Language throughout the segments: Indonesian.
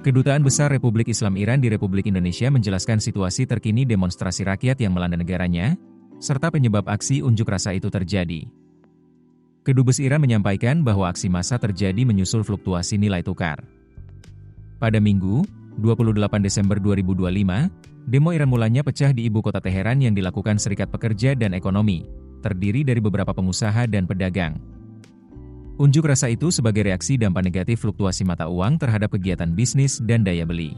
Kedutaan Besar Republik Islam Iran di Republik Indonesia menjelaskan situasi terkini demonstrasi rakyat yang melanda negaranya, serta penyebab aksi unjuk rasa itu terjadi. Kedubes Iran menyampaikan bahwa aksi massa terjadi menyusul fluktuasi nilai tukar. Pada Minggu, 28 Desember 2025, demo Iran mulanya pecah di ibu kota Teheran yang dilakukan Serikat Pekerja dan Ekonomi, terdiri dari beberapa pengusaha dan pedagang. Unjuk rasa itu sebagai reaksi dampak negatif fluktuasi mata uang terhadap kegiatan bisnis dan daya beli.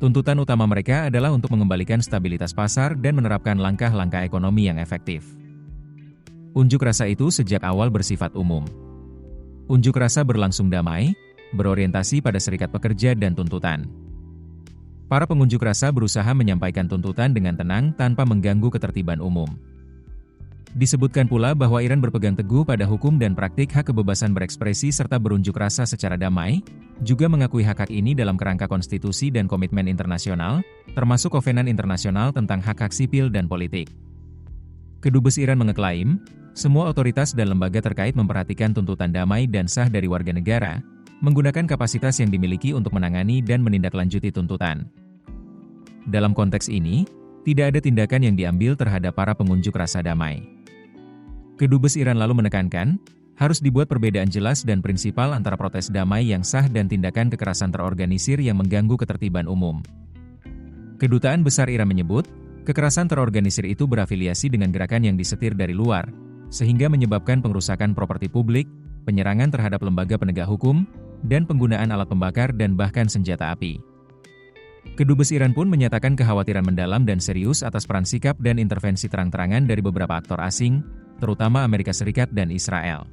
Tuntutan utama mereka adalah untuk mengembalikan stabilitas pasar dan menerapkan langkah-langkah ekonomi yang efektif. Unjuk rasa itu sejak awal bersifat umum. Unjuk rasa berlangsung damai, berorientasi pada serikat pekerja dan tuntutan. Para pengunjuk rasa berusaha menyampaikan tuntutan dengan tenang tanpa mengganggu ketertiban umum. Disebutkan pula bahwa Iran berpegang teguh pada hukum dan praktik hak kebebasan berekspresi serta berunjuk rasa secara damai, juga mengakui hak-hak ini dalam kerangka konstitusi dan komitmen internasional, termasuk Kovenan Internasional tentang Hak-Hak Sipil dan Politik. Kedubes Iran mengeklaim, semua otoritas dan lembaga terkait memperhatikan tuntutan damai dan sah dari warga negara, menggunakan kapasitas yang dimiliki untuk menangani dan menindaklanjuti tuntutan. Dalam konteks ini, tidak ada tindakan yang diambil terhadap para pengunjuk rasa damai. Kedubes Iran lalu menekankan, harus dibuat perbedaan jelas dan prinsipal antara protes damai yang sah dan tindakan kekerasan terorganisir yang mengganggu ketertiban umum. Kedutaan Besar Iran menyebut, kekerasan terorganisir itu berafiliasi dengan gerakan yang disetir dari luar, sehingga menyebabkan pengrusakan properti publik, penyerangan terhadap lembaga penegak hukum, dan penggunaan alat pembakar dan bahkan senjata api. Kedubes Iran pun menyatakan kekhawatiran mendalam dan serius atas peran sikap dan intervensi terang-terangan dari beberapa aktor asing, terutama Amerika Serikat dan Israel.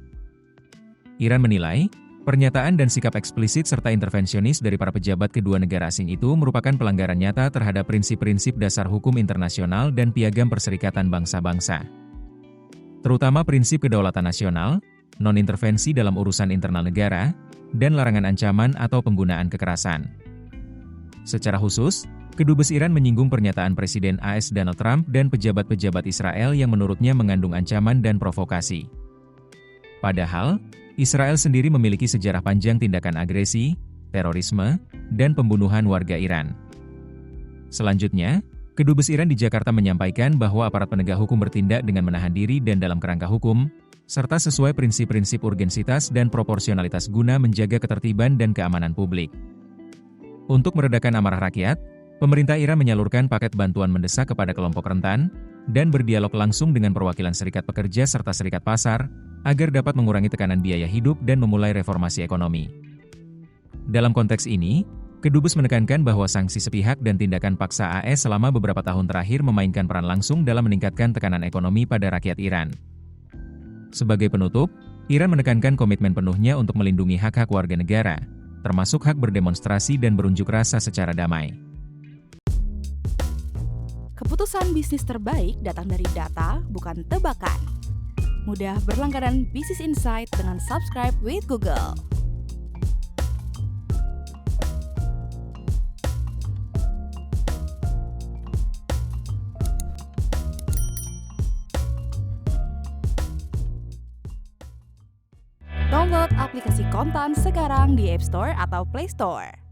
Iran menilai, pernyataan dan sikap eksplisit serta intervensionis dari para pejabat kedua negara asing itu merupakan pelanggaran nyata terhadap prinsip-prinsip dasar hukum internasional dan piagam Perserikatan Bangsa-Bangsa. Terutama prinsip kedaulatan nasional, non-intervensi dalam urusan internal negara, dan larangan ancaman atau penggunaan kekerasan. Secara khusus, Kedubes Iran menyinggung pernyataan Presiden AS Donald Trump dan pejabat-pejabat Israel yang menurutnya mengandung ancaman dan provokasi. Padahal, Israel sendiri memiliki sejarah panjang tindakan agresi, terorisme, dan pembunuhan warga Iran. Selanjutnya, Kedubes Iran di Jakarta menyampaikan bahwa aparat penegak hukum bertindak dengan menahan diri dan dalam kerangka hukum, serta sesuai prinsip-prinsip urgensitas dan proporsionalitas guna menjaga ketertiban dan keamanan publik. Untuk meredakan amarah rakyat, pemerintah Iran menyalurkan paket bantuan mendesak kepada kelompok rentan, dan berdialog langsung dengan perwakilan serikat pekerja serta serikat pasar, agar dapat mengurangi tekanan biaya hidup dan memulai reformasi ekonomi. Dalam konteks ini, Kedubes menekankan bahwa sanksi sepihak dan tindakan paksa AS selama beberapa tahun terakhir memainkan peran langsung dalam meningkatkan tekanan ekonomi pada rakyat Iran. Sebagai penutup, Iran menekankan komitmen penuhnya untuk melindungi hak-hak warga negara, termasuk hak berdemonstrasi dan berunjuk rasa secara damai. Keputusan bisnis terbaik datang dari data, bukan tebakan. Mudah berlangganan Business Insight dengan subscribe with Google. Download aplikasi Kontan sekarang di App Store atau Play Store.